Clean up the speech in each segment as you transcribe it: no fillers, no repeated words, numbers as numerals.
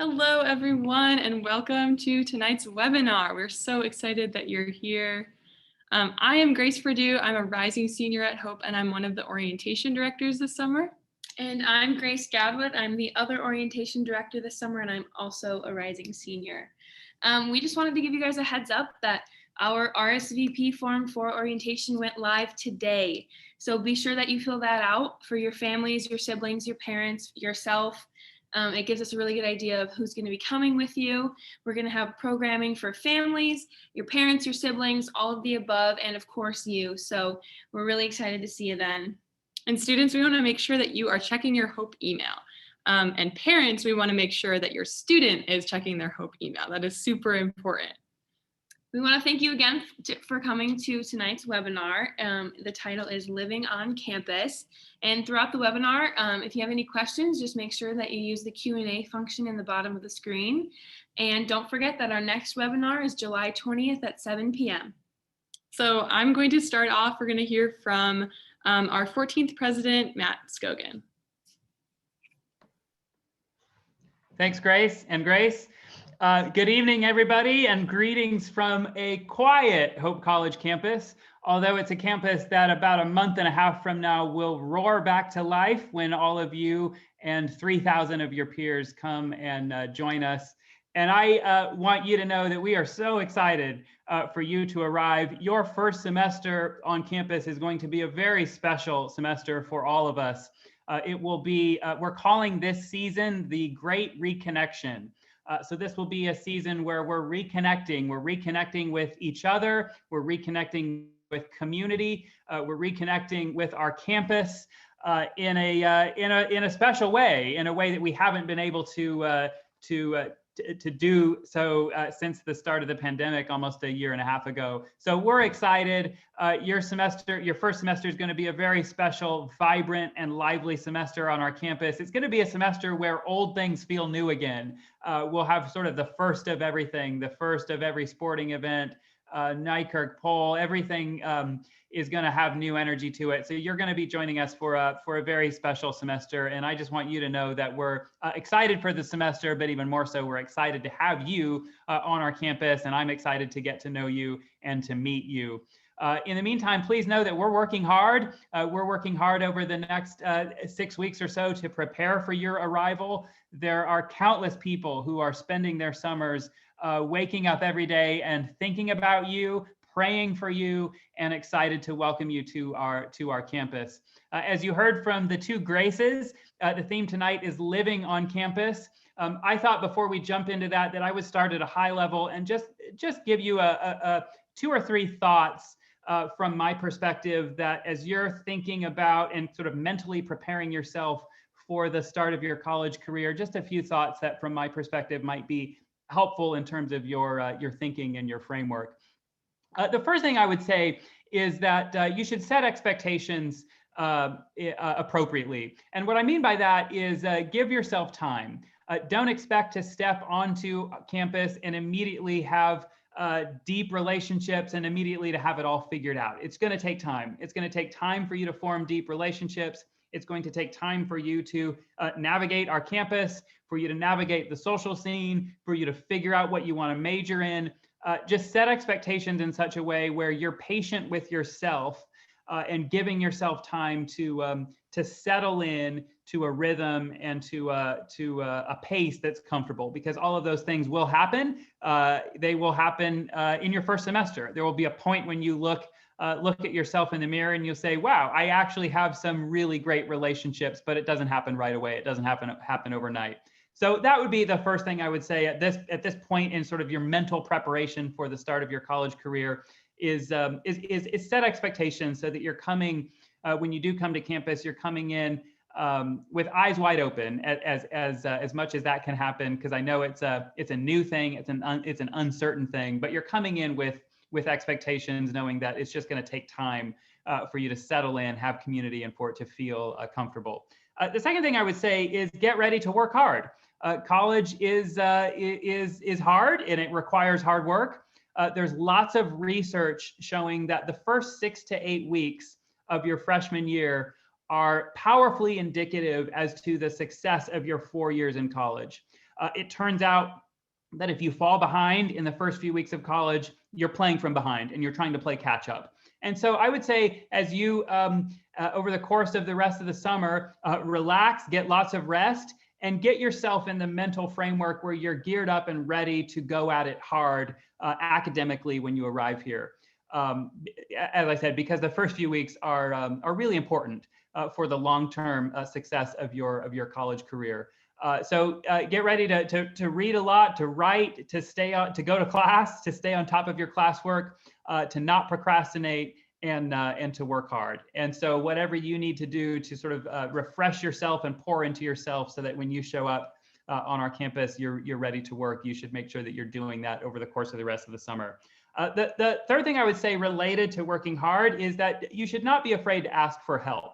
Hello, everyone, and welcome to tonight's webinar. We're so excited that you're here. I am Grace Perdue. I'm a rising senior at Hope, and I'm one of the orientation directors this summer. And I'm Grace Gadwood. I'm the other orientation director this summer, and I'm also a rising senior. We just wanted to give you guys a heads up that our RSVP form for orientation went live today. So be sure that you fill that out for your families, your siblings, your parents, yourself. It gives us a really good idea of who's going to be coming with you. We're going to have programming for families, your parents, your siblings, all of the above, and of course you. So we're really excited to see you then. And students, we want to make sure that you are checking your Hope email. And parents, we want to make sure that your student is checking their Hope email. That is super important. We want to thank you again for coming to tonight's webinar. The title is Living on Campus. And throughout the webinar, if you have any questions, just make sure that you use the Q&A function in the bottom of the screen. And don't forget that our next webinar is July 20th at 7 p.m. So I'm going to start off. We're going to hear from our 14th president, Matt Scogin. Thanks, Grace. And Grace, good evening, everybody, and greetings from a quiet Hope College campus, although it's a campus that about a month and a half from now will roar back to life when all of you and 3,000 of your peers come and join us. And I want you to know that we are so excited for you to arrive. Your first semester on campus is going to be a very special semester for all of us. It will be, we're calling this season the Great Reconnection. So this will be a season where we're reconnecting with each other, we're reconnecting with community, we're reconnecting with our campus in a special way, in a way that we haven't been able to do so since the start of the pandemic almost a year and a half ago. So we're excited. Your first semester is going to be a very special, vibrant, and lively semester on our campus. It's going to be a semester where old things feel new again. We'll have sort of the first of everything, the first of every sporting event, Nykirk poll, everything is going to have new energy to it. So you're going to be joining us for a very special semester. And I just want you to know that we're excited for the semester, but even more so, we're excited to have you on our campus. And I'm excited to get to know you and to meet you. In the meantime, please know that we're working hard. We're working hard over the next 6 weeks or so to prepare for your arrival. There are countless people who are spending their summers waking up every day and thinking about you, praying for you, and excited to welcome you to our campus. As you heard from the two Graces, the theme tonight is living on campus. I thought before we jump into that I would start at a high level and just give you a 2 or 3 thoughts from my perspective that as you're thinking about and sort of mentally preparing yourself for the start of your college career, just a few thoughts that from my perspective might be helpful in terms of your thinking and your framework. The first thing I would say is that you should set expectations appropriately. And what I mean by that is give yourself time. Don't expect to step onto campus and immediately have deep relationships and immediately to have it all figured out. It's going to take time. It's going to take time for you to form deep relationships. It's going to take time for you to navigate our campus, for you to navigate the social scene, for you to figure out what you want to major in. Just set expectations in such a way where you're patient with yourself and giving yourself time to settle in to a rhythm and to a pace that's comfortable, because all of those things will happen. They will happen in your first semester. There will be a point when you look at yourself in the mirror and you'll say, wow, I actually have some really great relationships, but it doesn't happen right away. It doesn't happen overnight. So that would be the first thing I would say at this point in sort of your mental preparation for the start of your college career is set expectations so that you're coming, when you do come to campus, you're coming in with eyes wide open as much as that can happen, because I know it's a new thing, it's an uncertain thing, but you're coming in with expectations, knowing that it's just going to take time for you to settle in, have community, and for it to feel comfortable. The second thing I would say is get ready to work hard. College is hard and it requires hard work. There's lots of research showing that the first 6 to 8 weeks of your freshman year are powerfully indicative as to the success of your 4 years in college. It turns out that if you fall behind in the first few weeks of college, you're playing from behind and you're trying to play catch up. And so I would say, as you, over the course of the rest of the summer, relax, get lots of rest, and get yourself in the mental framework where you're geared up and ready to go at it hard academically when you arrive here. As I said, because the first few weeks are really important for the long-term success of your college career. So get ready to read a lot, to write, to go to class, to stay on top of your classwork, to not procrastinate, and to work hard. And so whatever you need to do to sort of refresh yourself and pour into yourself so that when you show up on our campus, you're ready to work, you should make sure that you're doing that over the course of the rest of the summer. The third thing I would say related to working hard is that you should not be afraid to ask for help.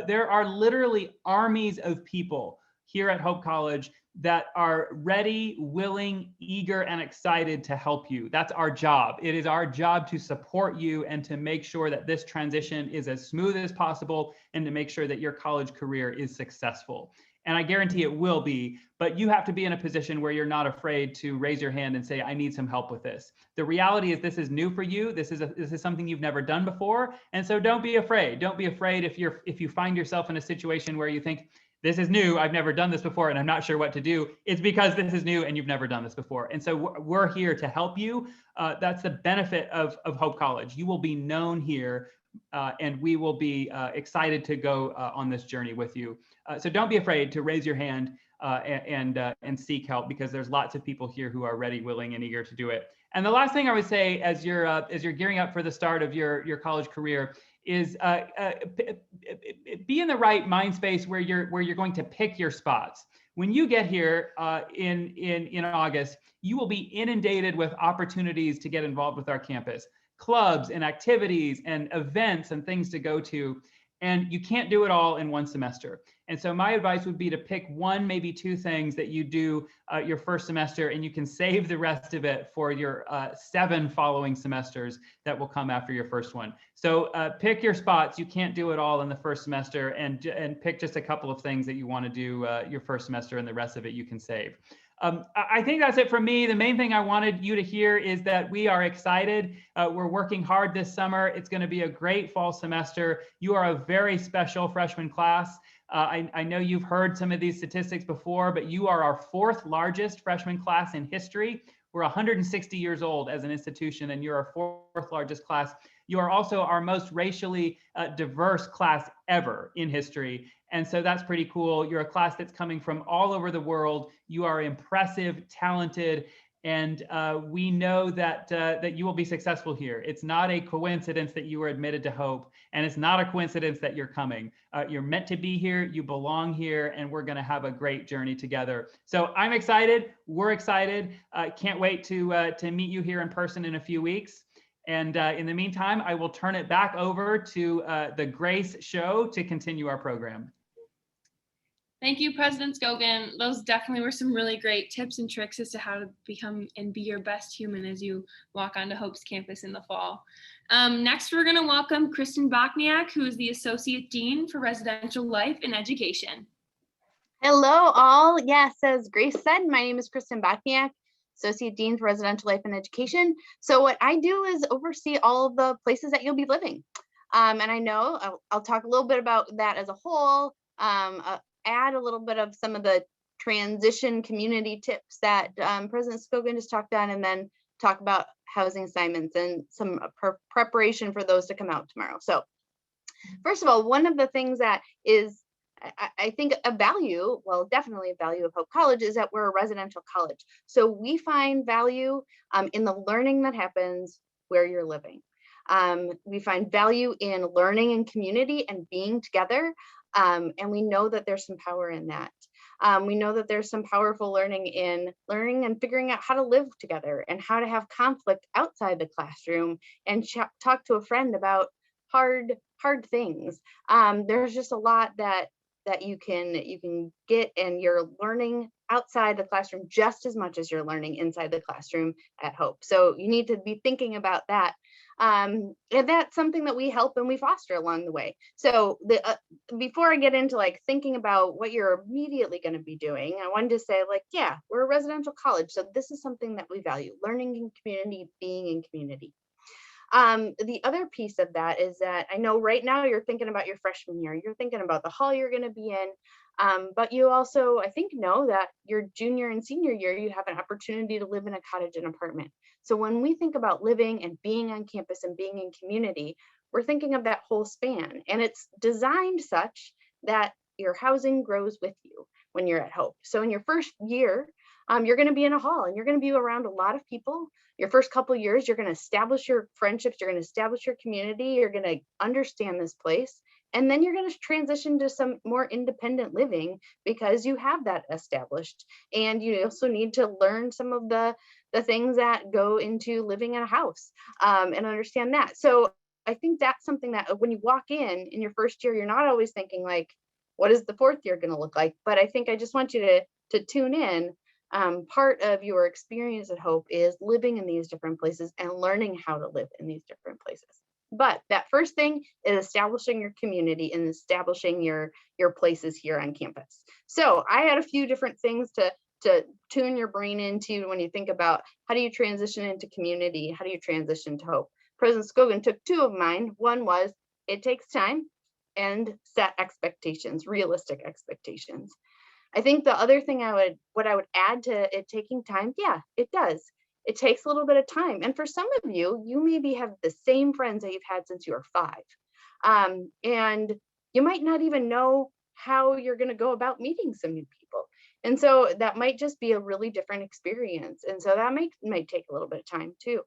There are literally armies of people here at Hope College that are ready, willing, eager, and excited to help you. That's our job. It is our job to support you and to make sure that this transition is as smooth as possible and to make sure that your college career is successful. And I guarantee it will be, but you have to be in a position where you're not afraid to raise your hand and say, I need some help with this. The reality is this is new for you. This is something you've never done before. And so don't be afraid. Don't be afraid if you find yourself in a situation where you think, this is new, I've never done this before, and I'm not sure what to do. It's because this is new and you've never done this before. And so we're here to help you. That's the benefit of Hope College. You will be known here, and we will be excited to go on this journey with you. So don't be afraid to raise your hand and seek help, because there's lots of people here who are ready, willing, and eager to do it. And the last thing I would say as you're gearing up for the start of your college career is be in the right mind space where you're going to pick your spots. When you get here in August, you will be inundated with opportunities to get involved with our campus, clubs and activities and events and things to go to. And you can't do it all in one semester. And so my advice would be to pick one, maybe two things that you do your first semester, and you can save the rest of it for your 7 following semesters that will come after your first one. So pick your spots. You can't do it all in the first semester, and pick just a couple of things that you want to do your first semester, and the rest of it you can save. I think that's it from me. The main thing I wanted you to hear is that we are excited. We're working hard this summer. It's going to be a great fall semester. You are a very special freshman class. I know you've heard some of these statistics before, but you are our 4th largest freshman class in history. We're 160 years old as an institution, and you're our 4th largest class. You are also our most racially diverse class ever in history. And so that's pretty cool. You're a class that's coming from all over the world. You are impressive, talented, and we know that you will be successful here. It's not a coincidence that you were admitted to Hope, and it's not a coincidence that you're coming. You're meant to be here, you belong here, and we're gonna have a great journey together. So I'm excited, we're excited. Can't wait to meet you here in person in a few weeks. And in the meantime, I will turn it back over to the Grace Show to continue our program. Thank you, President Skogen. Those definitely were some really great tips and tricks as to how to become and be your best human as you walk onto Hope's campus in the fall. Next, we're going to welcome Kristen Bachniak, who is the Associate Dean for Residential Life and Education. Hello, all. Yes, as Grace said, my name is Kristen Bachniak, Associate Dean for Residential Life and Education. So what I do is oversee all of the places that you'll be living. And I know I'll talk a little bit about that as a whole, add a little bit of some of the transition community tips that President Skogen just talked on, and then talk about housing assignments and some preparation for those to come out tomorrow. So first of all, one of the things that is, I think, a value, well, definitely a value of Hope College, is that we're a residential college. So we find value in the learning that happens where you're living. We find value in learning in community and being together. And we know that there's some power in that. We know that there's some powerful learning in learning and figuring out how to live together and how to have conflict outside the classroom and talk to a friend about hard things. There's just a lot that you can get, and you're learning outside the classroom just as much as you're learning inside the classroom at Hope. So you need to be thinking about that. And that's something that we help and we foster along the way. So before I get into like thinking about what you're immediately going to be doing, I wanted to say like, yeah, we're a residential college. So this is something that we value: learning in community, being in community. The other piece of that is that I know right now you're thinking about your freshman year, you're thinking about the hall you're going to be in, but you also, I think, know that your junior and senior year, you have an opportunity to live in a cottage and apartment. So when we think about living and being on campus and being in community, we're thinking of that whole span, and it's designed such that your housing grows with you when you're at Hope. So in your first year, you're going to be in a hall and you're going to be around a lot of people. Your first couple of years, you're going to establish your friendships, you're going to establish your community, you're going to understand this place. And then you're going to transition to some more independent living because you have that established. And you also need to learn some of the things that go into living in a house, and understand that. So I think that's something that when you walk in your first year, you're not always thinking like, what is the fourth year going to look like? But I think I just want you to tune in. Part of your experience at Hope is living in these different places and learning how to live in these different places. But that first thing is establishing your community and establishing your places here on campus. So I had a few different things to tune your brain into when you think about how do you transition into community, how do you transition to Hope. President Skogen took two of mine. One was it takes time, and set expectations, realistic expectations. I think the other thing what I would add to it taking time, yeah, it does. It takes a little bit of time. And for some of you, you maybe have the same friends that you've had since you were 5. And you might not even know how you're going to go about meeting some new people. And so that might just be a really different experience. And so that might take a little bit of time too.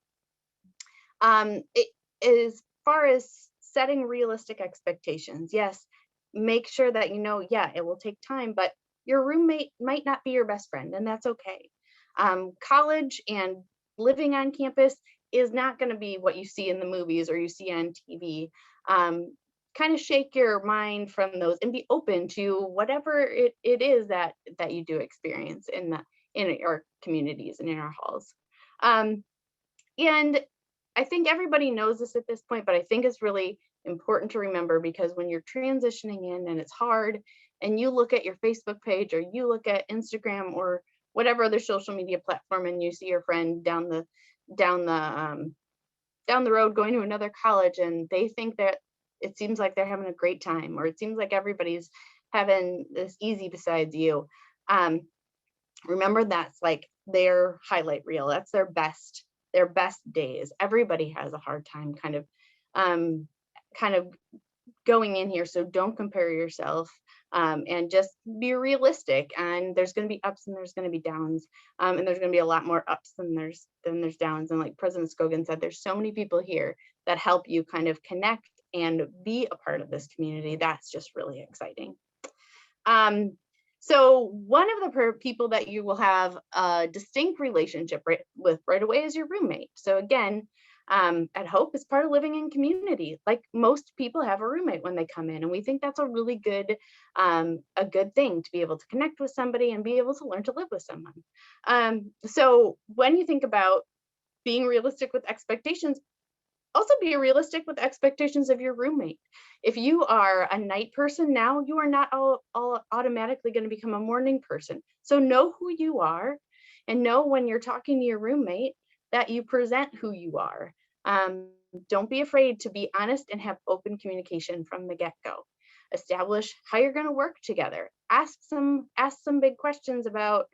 As far as setting realistic expectations, yes, make sure that you know, yeah, it will take time, but your roommate might not be your best friend, and that's okay. College and living on campus is not going to be what you see in the movies or you see on TV. Kind of shake your mind from those and be open to whatever it is that you do experience in our communities and in our halls. And I think everybody knows this at this point, but I think it's really important to remember, because when you're transitioning in and it's hard, and you look at your Facebook page or you look at Instagram or whatever other social media platform, and you see your friend down the road going to another college, and they think that it seems like they're having a great time, or it seems like everybody's having this easy besides you. Remember, that's like their highlight reel. That's their best days. Everybody has a hard time kind of going in here. So don't compare yourself, and just be realistic. And there's going to be ups and there's going to be downs, and there's going to be a lot more ups than there's downs. And like President Skogen said, there's so many people here that help you kind of connect and be a part of this community. That's just really exciting. So one of the people that you will have a distinct relationship with right away is your roommate. So again, at Hope, is part of living in community. Like, most people have a roommate when they come in, and we think that's a really good thing, to be able to connect with somebody and be able to learn to live with someone. So when you think about being realistic with expectations, also be realistic with expectations of your roommate. If you are a night person now, you are not all automatically going to become a morning person. So know who you are, and know when you're talking to your roommate that you present who you are. Don't be afraid to be honest and have open communication from the get-go. Establish how you're going to work together. Ask some big questions about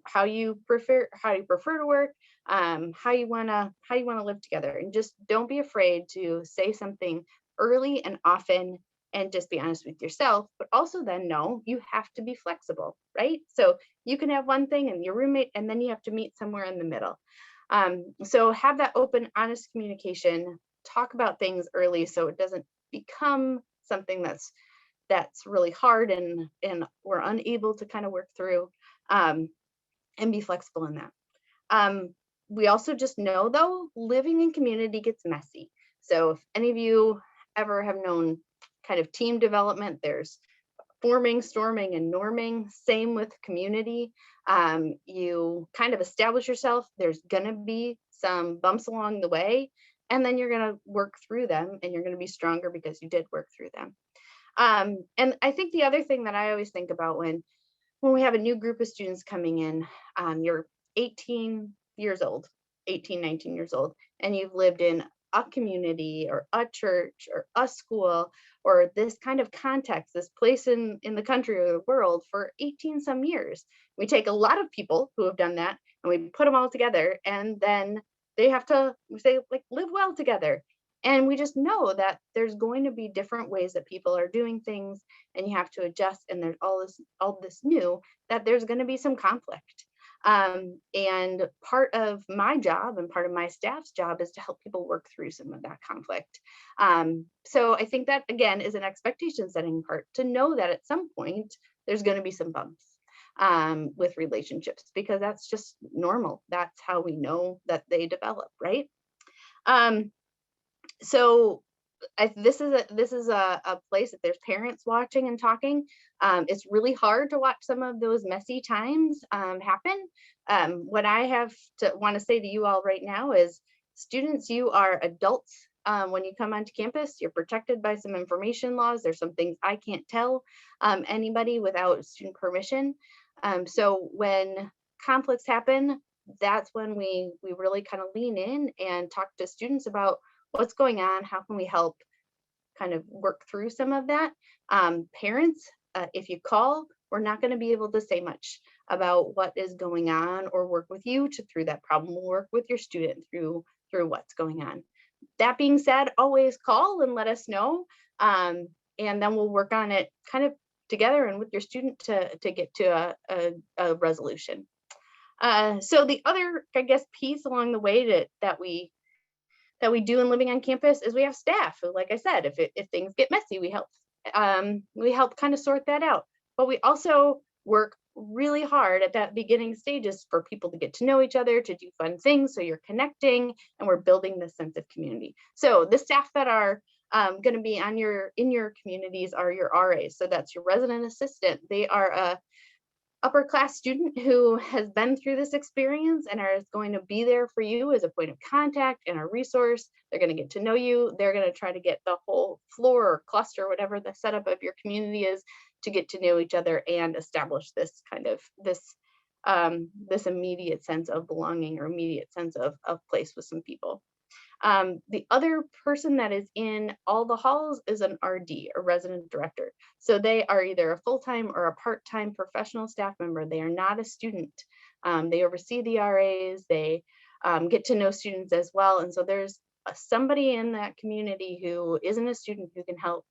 how you prefer to work, how you want to live together, and just don't be afraid to say something early and often, and just be honest with yourself. But also then know you have to be flexible, right? So you can have one thing and your roommate, and then you have to meet somewhere in the middle. So have that open, honest communication. Talk about things early so it doesn't become something that's really hard and we're unable to kind of work through, and be flexible in that. We also just know, though, living in community gets messy. So if any of you ever have known kind of team development, there's forming, storming, and norming. Same with community. You kind of establish yourself. There's gonna be some bumps along the way. and then you're going to work through them, and you're going to be stronger because you did work through them. And I think the other thing that I always think about when we have a new group of students coming in, you're 18 years old, 18, 19 years old, and you've lived in a community or a church or a school or this kind of context, this place in the country or the world for 18 some years. We take a lot of people who have done that and we put them all together, and then they have to say, like, live well together. And we just know that there's going to be different ways that people are doing things, and you have to adjust. And there's all this new, that there's going to be some conflict. And part of my job and part of my staff's job is to help people work through some of that conflict. So I think that, again, is an expectation setting part, to know that at some point there's going to be some bumps with relationships, because that's just normal. That's how we know that they develop, right? So this is a place that there's parents watching and talking. It's really hard to watch some of those messy times happen. What I have to want to say to you all right now is, students, you are adults. When you come onto campus, you're protected by some information laws. There's some things I can't tell anybody without student permission. So when conflicts happen, that's when we really kind of lean in and talk to students about what's going on, how can we help kind of work through some of that. Parents, if you call, we're not going to be able to say much about what is going on or work with you through that problem. We'll work with your student through what's going on. That being said, always call and let us know, and then we'll work on it kind of together and with your student to get to a resolution. So the other, I guess, piece along the way that we do in living on campus is we have staff who, like I said, if things get messy, we help kind of sort that out. But we also work really hard at that beginning stages for people to get to know each other, to do fun things, so you're connecting and we're building this sense of community. So the staff that are going to be in your communities are your RAs. So that's your resident assistant. They are a upper class student who has been through this experience and is going to be there for you as a point of contact and a resource. They're going to get to know you. They're going to try to get the whole floor or cluster, whatever the setup of your community is, to get to know each other and establish this kind of this immediate sense of belonging or immediate sense of place with some people. The other person that is in all the halls is an RD, a resident director. So they are either a full-time or a part-time professional staff member. They are not a student. They oversee the RAs. They get to know students as well. And so there's somebody in that community who isn't a student who can help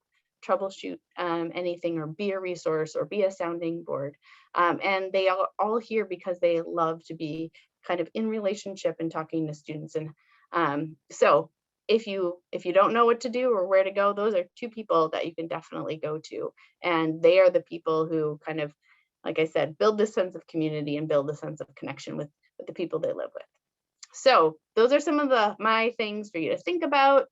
troubleshoot anything, or be a resource, or be a sounding board. And they are all here because they love to be kind of in relationship and talking to students. And so if you don't know what to do or where to go, those are two people that you can definitely go to. And they are the people who kind of, like I said, build this sense of community and build a sense of connection with the people they live with. So those are some of my things for you to think about,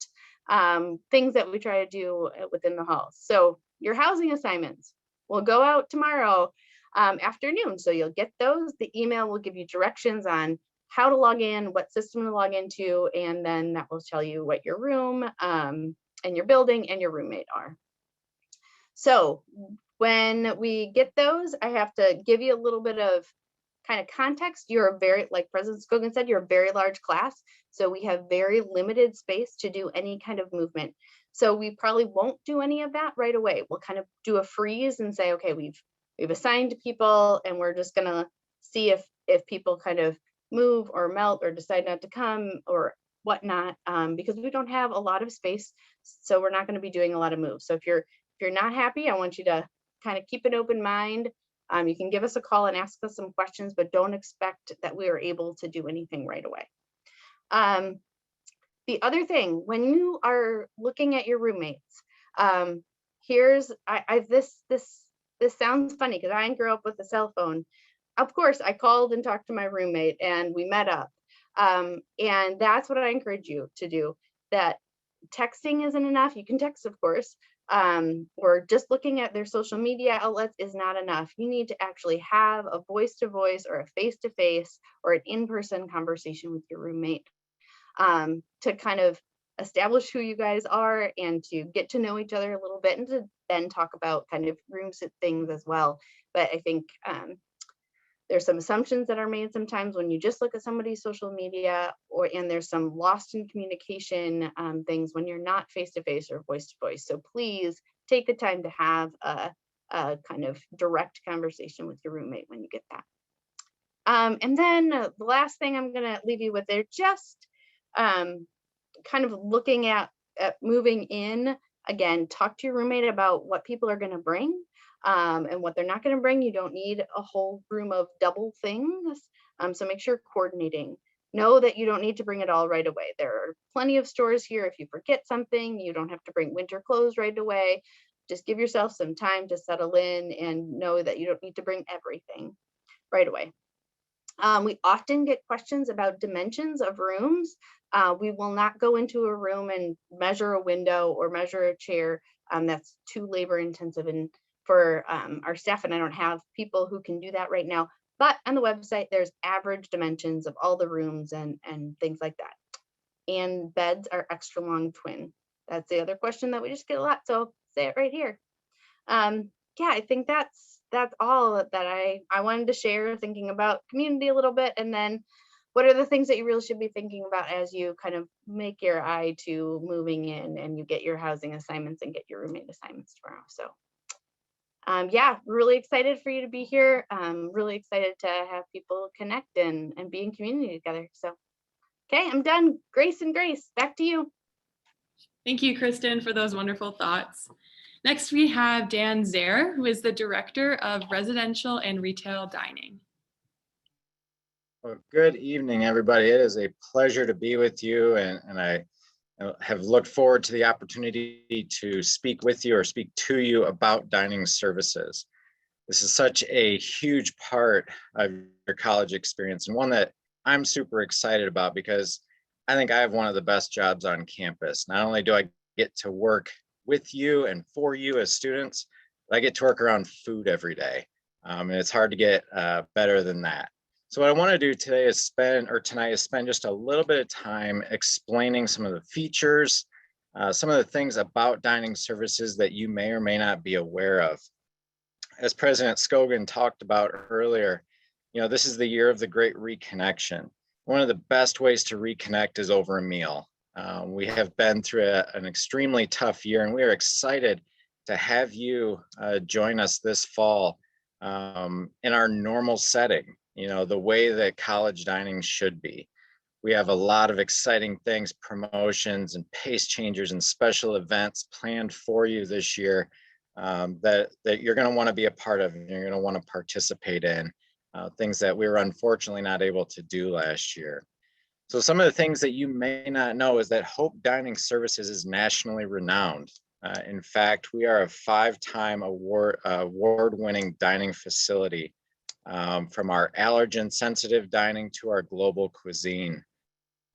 things that we try to do within the halls. So your housing assignments will go out tomorrow afternoon. So you'll get those. The email will give you directions on how to log in, what system to log into, and then that will tell you what your room and your building and your roommate are. So when we get those, I have to give you a little bit of kind of context. You're a very, like President Skogen said, you're a very large class. So we have very limited space to do any kind of movement. So we probably won't do any of that right away. We'll kind of do a freeze and say, okay, we've assigned people, and we're just gonna see if people kind of move or melt or decide not to come or whatnot, because we don't have a lot of space. So we're not going to be doing a lot of moves. So if you're not happy, I want you to kind of keep an open mind. You can give us a call and ask us some questions, but don't expect that we are able to do anything right away. The other thing, when you are looking at your roommates, this sounds funny because I grew up with a cell phone. Of course, I called and talked to my roommate and we met up. And that's what I encourage you to do. That texting isn't enough. You can text, of course, or just looking at their social media outlets is not enough. You need to actually have a voice-to-voice or a face-to-face or an in-person conversation with your roommate, to kind of establish who you guys are and to get to know each other a little bit, and to then talk about kind of rooms and things as well. But I think there's some assumptions that are made sometimes when you just look at somebody's social media, and there's some lost in communication things when you're not face to face or voice to voice. So please take the time to have a kind of direct conversation with your roommate when you get that. And then the last thing I'm going to leave you with, they're just kind of looking at moving in. Again, talk to your roommate about what people are going to bring and what they're not going to bring. You don't need a whole room of double things. So make sure you're coordinating. Know that you don't need to bring it all right away. There are plenty of stores here. If you forget something, you don't have to bring winter clothes right away. Just give yourself some time to settle in and know that you don't need to bring everything right away. We often get questions about dimensions of rooms. We will not go into a room and measure a window or measure a chair. That's too labor intensive and for our staff, and I don't have people who can do that right now. But on the website, there's average dimensions of all the rooms and things like that. And beds are extra long twin. That's the other question that we just get a lot. So I'll say it right here. Yeah, I think that's all that I wanted to share, thinking about community a little bit. And then what are the things that you really should be thinking about as you kind of make your eye to moving in and you get your housing assignments and get your roommate assignments tomorrow. So yeah, really excited for you to be here. Really excited to have people connect and be in community together. So, okay, I'm done. Grace and Grace, back to you. Thank you, Kristen, for those wonderful thoughts. Next, we have Dan Zaire, who is the Director of Residential and Retail Dining. Well, good evening, everybody. It is a pleasure to be with you, and I have looked forward to the opportunity to speak with you or speak to you about dining services. This is such a huge part of your college experience, and one that I'm super excited about because I think I have one of the best jobs on campus. Not only do I get to work with you and for you as students, but I get to work around food every day. And it's hard to get better than that. So what I want to do today is tonight is spend just a little bit of time explaining some of the features, some of the things about dining services that you may or may not be aware of. As President Skogen talked about earlier, this is the year of the great reconnection. One of the best ways to reconnect is over a meal. We have been through an extremely tough year, and we are excited to have you join us this fall in our normal setting, the way that college dining should be. We have a lot of exciting things, promotions and pace changers and special events planned for you this year that you're going to want to be a part of and you're going to want to participate in, things that we were unfortunately not able to do last year. So some of the things that you may not know is that Hope Dining Services is nationally renowned. In fact, we are a 5-time award-winning dining facility, from our allergen-sensitive dining to our global cuisine.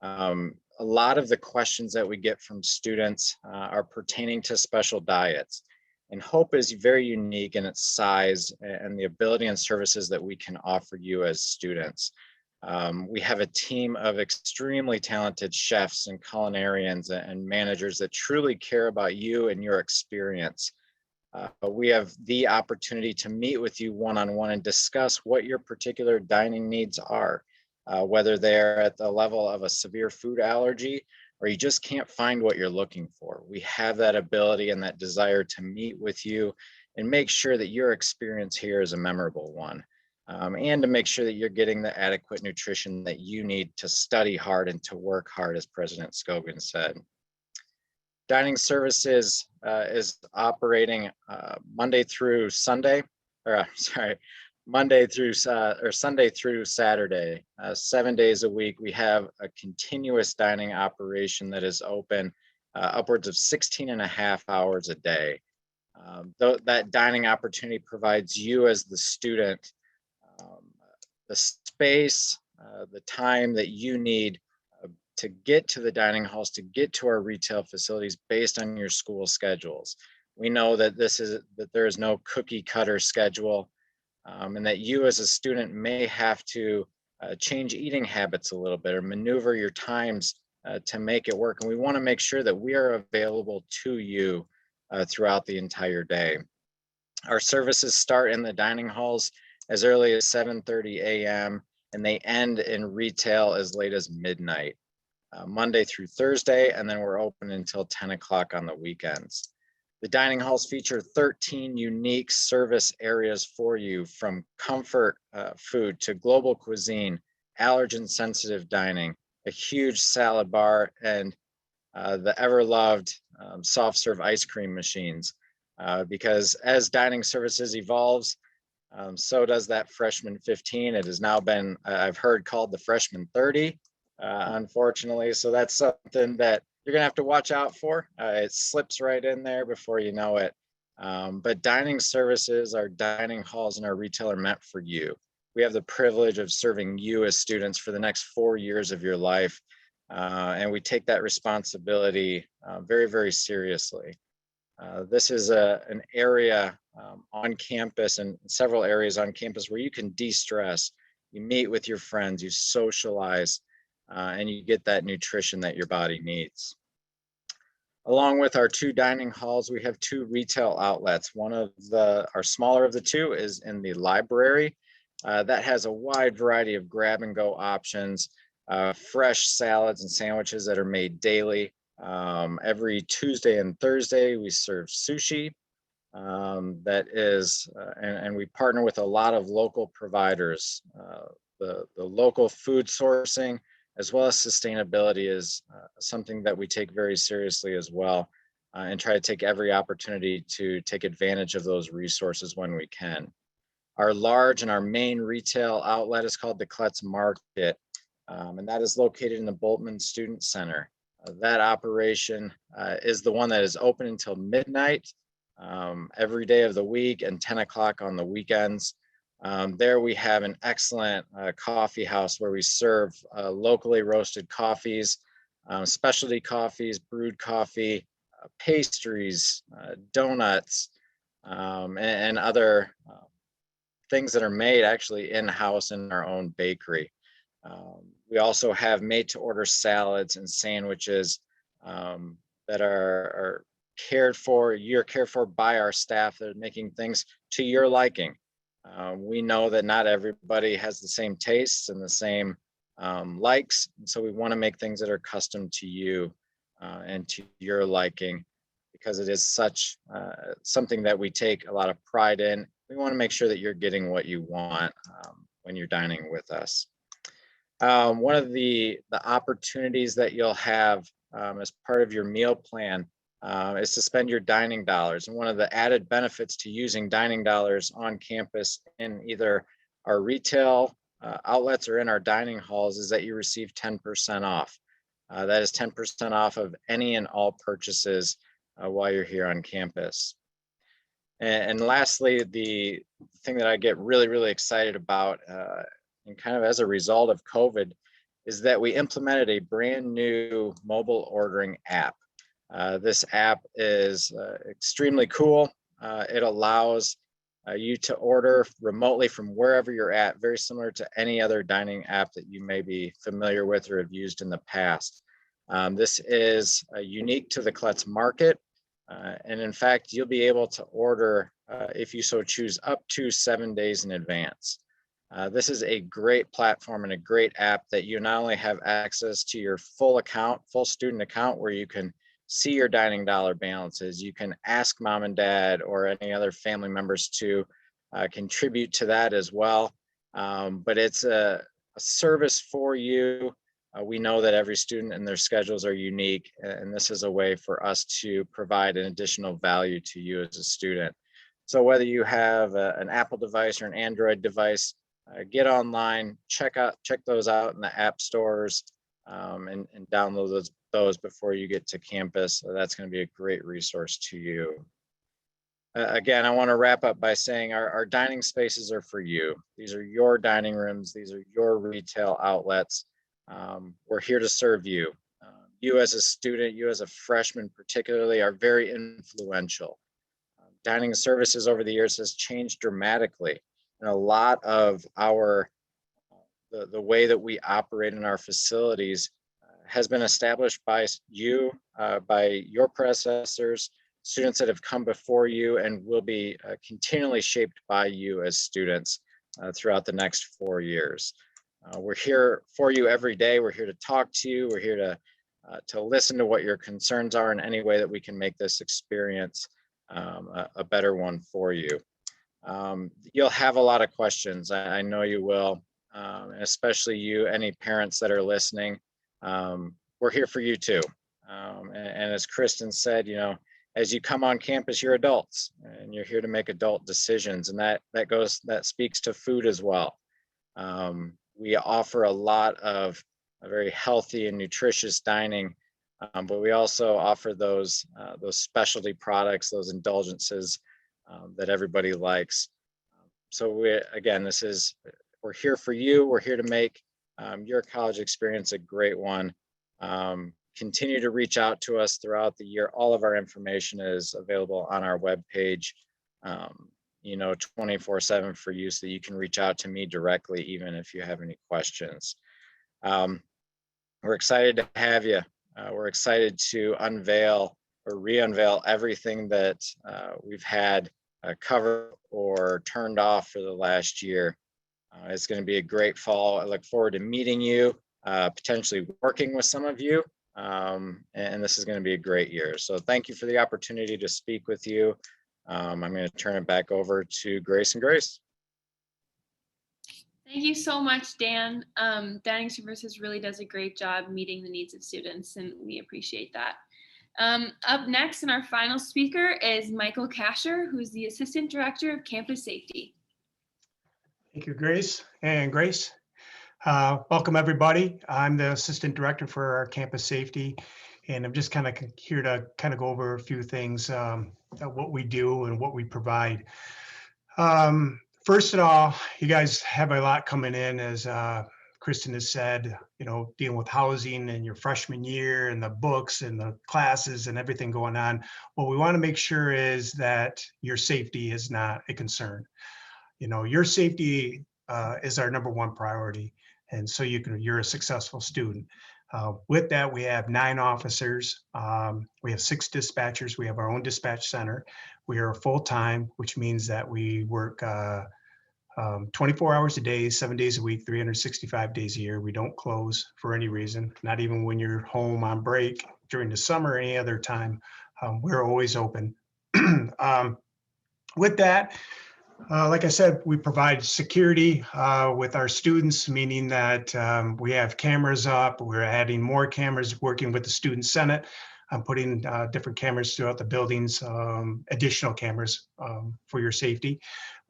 A lot of the questions that we get from students are pertaining to special diets. And Hope is very unique in its size and the ability and services that we can offer you as students. We have a team of extremely talented chefs and culinarians and managers that truly care about you and your experience. We have the opportunity to meet with you one-on-one and discuss what your particular dining needs are, whether they're at the level of a severe food allergy or you just can't find what you're looking for. We have that ability and that desire to meet with you and make sure that your experience here is a memorable one. And to make sure that you're getting the adequate nutrition that you need to study hard and to work hard, as President Skogen said. Dining services is operating Monday through Saturday, 7 days a week. We have a continuous dining operation that is open upwards of 16 and a half hours a day. That dining opportunity provides you as the student the space, the time that you need to get to the dining halls, to get to our retail facilities based on your school schedules. We know that there is no cookie cutter schedule, and that you as a student may have to change eating habits a little bit or maneuver your times to make it work. And we want to make sure that we are available to you throughout the entire day. Our services start in the dining halls as early as 7:30 a.m. and they end in retail as late as midnight, Monday through Thursday, and then we're open until 10 o'clock on the weekends. The dining halls feature 13 unique service areas for you, from comfort food to global cuisine, allergen sensitive dining, a huge salad bar, and the ever loved soft serve ice cream machines. Because as dining services evolves, so does that freshman 15. It has now been, I've heard, called the freshman 30, unfortunately. So that's something that you're gonna have to watch out for. It slips right in there before you know it. But dining services, our dining halls and our retail are meant for you. We have the privilege of serving you as students for the next 4 years of your life. And we take that responsibility very, very seriously. This is an area on campus and several areas on campus where you can de-stress, you meet with your friends, you socialize, and you get that nutrition that your body needs. Along with our 2 dining halls, we have 2 retail outlets. One of our smaller of the 2 is in the library. That has a wide variety of grab and go options, fresh salads and sandwiches that are made daily. Every Tuesday and Thursday, we serve sushi. And we partner with a lot of local providers. The local food sourcing, as well as sustainability, is something that we take very seriously as well, and try to take every opportunity to take advantage of those resources when we can. Our large and our main retail outlet is called the Klutz Market, and that is located in the Boltman Student Center. That operation is the one that is open until midnight every day of the week and 10 o'clock on the weekends. There we have an excellent coffee house where we serve locally roasted coffees, specialty coffees, brewed coffee, pastries, donuts, and other things that are made actually in-house in our own bakery. We also have made-to-order salads and sandwiches that are cared for. You're cared for by our staff that are making things to your liking. We know that not everybody has the same tastes and the same likes, so we want to make things that are custom to you and to your liking, because it is such something that we take a lot of pride in. We want to make sure that you're getting what you want when you're dining with us. One of the opportunities that you'll have as part of your meal plan is to spend your dining dollars. And one of the added benefits to using dining dollars on campus in either our retail outlets or in our dining halls is that you receive 10% off. That is 10% off of any and all purchases while you're here on campus. And lastly, the thing that I get really, really excited about, and kind of as a result of COVID, is that we implemented a brand new mobile ordering app. This app is extremely cool. It allows you to order remotely from wherever you're at, very similar to any other dining app that you may be familiar with or have used in the past. This is unique to the Klutz Market. And in fact, you'll be able to order, if you so choose, up to 7 days in advance. This is a great platform and a great app that you not only have access to your full account, full student account, where you can see your dining dollar balances. You can ask mom and dad or any other family members to contribute to that as well. But it's a service for you. We know that every student and their schedules are unique, and this is a way for us to provide an additional value to you as a student. So whether you have an Apple device or an Android device, get online, check those out in the app stores, and download those before you get to campus. So that's going to be a great resource to you. Again, I want to wrap up by saying our dining spaces are for you. These are your dining rooms. These are your retail outlets. We're here to serve you. You as a student, you as a freshman particularly, are very influential. Dining services over the years has changed dramatically. And a lot of the way that we operate in our facilities has been established by you, by your predecessors, students that have come before you, and will be continually shaped by you as students throughout the next 4 years. We're here for you every day. We're here to talk to you. We're here to listen to what your concerns are in any way that we can make this experience a better one for you. You'll have a lot of questions. I know you will, especially you, any parents that are listening. We're here for you too. And as Kristen said, as you come on campus, you're adults and you're here to make adult decisions. And that speaks to food as well. We offer a lot of very healthy and nutritious dining, but we also offer those specialty products, those indulgences that everybody likes. So we're here for you. We're here to make your college experience a great one. Continue to reach out to us throughout the year. All of our information is available on our webpage, 24/7 for you, so you can reach out to me directly, even if you have any questions. We're excited to have you. We're excited to unveil or re-unveil everything that we've had covered or turned off for the last year. It's going to be a great fall. I look forward to meeting you, potentially working with some of you. And this is going to be a great year. So thank you for the opportunity to speak with you. I'm going to turn it back over to Grace and Grace. Thank you so much, Dan. Dining Services really does a great job meeting the needs of students, and we appreciate that. Up next, and our final speaker is Michael Kasher, who's the Assistant Director of Campus Safety. Thank you, Grace. And Grace, welcome everybody. I'm the Assistant Director for our Campus Safety, and I'm just here to go over a few things, what we do and what we provide. First of all, you guys have a lot coming in, as Kristen has said, dealing with housing and your freshman year and the books and the classes and everything going on. What we want to make sure is that your safety is not a concern. Your safety is our number one priority. And so you're a successful student. With that, we have 9 officers. We have 6 dispatchers. We have our own dispatch center. We are full-time, which means that we work 24 hours a day, 7 days a week, 365 days a year. We don't close for any reason, not even when you're home on break during the summer or any other time. We're always open. With that, like I said, we provide security with our students, meaning that we have cameras up. We're adding more cameras, working with the Student Senate. I'm putting different cameras throughout the buildings, additional cameras for your safety.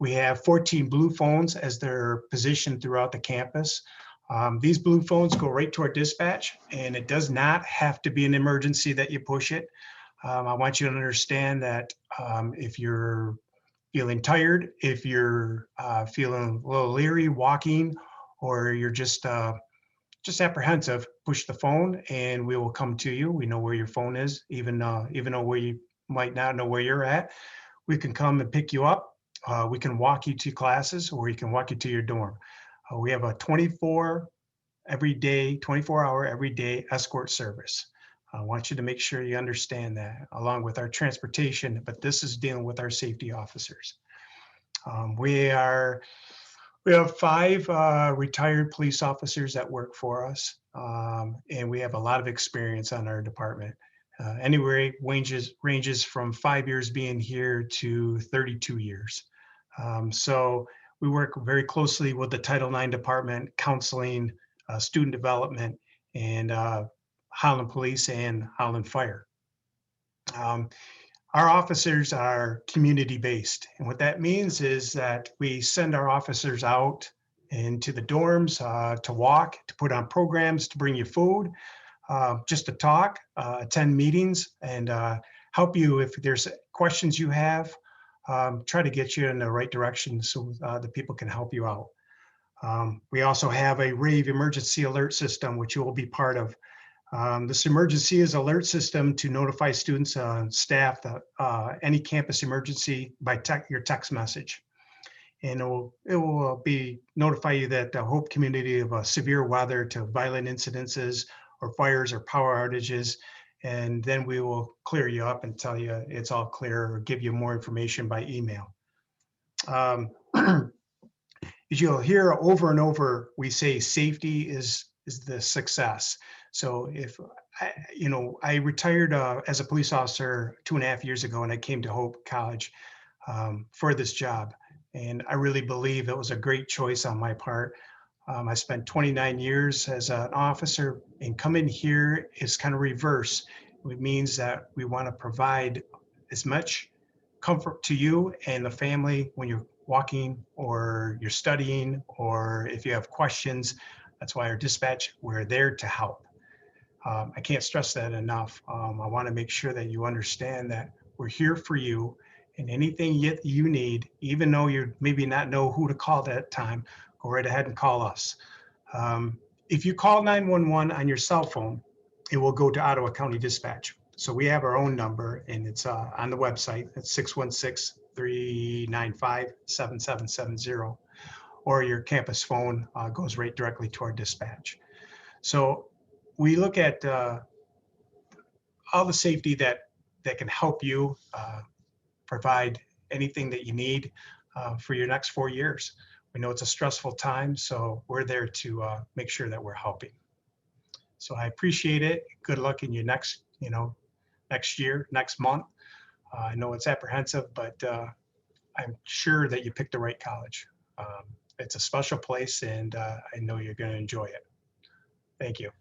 We have 14 blue phones as they're positioned throughout the campus. These blue phones go right to our dispatch, and it does not have to be an emergency that you push it. I want you to understand that if you're feeling tired, if you're feeling a little leery walking, or you're just apprehensive, push the phone and we will come to you. We know where your phone is, even though where you might not know where you're at. We can come and pick you up. We can walk you to classes, or we can walk you to your dorm. We have a 24-hour every day escort service. I want you to make sure you understand that, along with our transportation, but this is dealing with our safety officers. We have 5 retired police officers that work for us, and we have a lot of experience on our department. Anywhere ranges from 5 years being here to 32 years. So we work very closely with the Title IX department, counseling, student development, and Holland Police and Holland Fire. Our officers are community-based, and what that means is that we send our officers out into the dorms to walk, to put on programs, to bring you food, just to talk, attend meetings, and help you if there's questions you have, try to get you in the right direction so the people can help you out. We also have a Rave emergency alert system, which you will be part of. This emergency is alert system to notify students and staff that any campus emergency by your text message. And it will notify you that the Hope community of severe weather to violent incidences or fires or power outages. And then we will clear you up and tell you it's all clear or give you more information by email. As you'll hear over and over, we say safety is the success. So if I retired as a police officer 2.5 years ago, and I came to Hope College for this job. And I really believe it was a great choice on my part. I spent 29 years as an officer, and coming here is kind of reverse. It means that we want to provide as much comfort to you and the family when you're walking or you're studying, or if you have questions. That's why our dispatch, we're there to help. I can't stress that enough. I want to make sure that you understand that we're here for you, and anything you need, even though you maybe not know who to call that time, go right ahead and call us. If you call 911 on your cell phone, it will go to Ottawa County Dispatch. So we have our own number, and it's on the website. It's 616-395-7770, or your campus phone goes right directly to our dispatch. So we look at all the safety that can help you provide anything that you need for your next 4 years. We know it's a stressful time, so we're there to make sure that we're helping. So I appreciate it. Good luck in your next year, next month. I know it's apprehensive, but I'm sure that you picked the right college. It's a special place, and I know you're going to enjoy it. Thank you.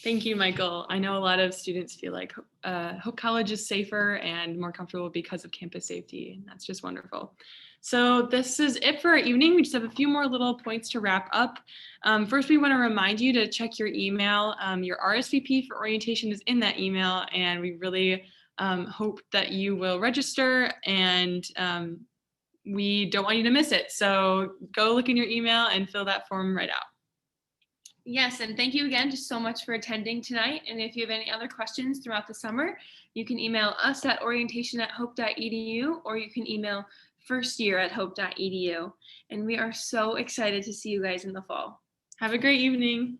Thank you, Michael. I know a lot of students feel like Hope College is safer and more comfortable because of campus safety, and that's just wonderful. So this is it for our evening. We just have a few more little points to wrap up. First, we want to remind you to check your email. Your RSVP for orientation is in that email, and we really hope that you will register, and we don't want you to miss it. So go look in your email and fill that form right out. Yes, and thank you again just so much for attending tonight. And if you have any other questions throughout the summer, you can email us at orientation@hope.edu, or you can email firstyear@hope.edu. And we are so excited to see you guys in the fall. Have a great evening.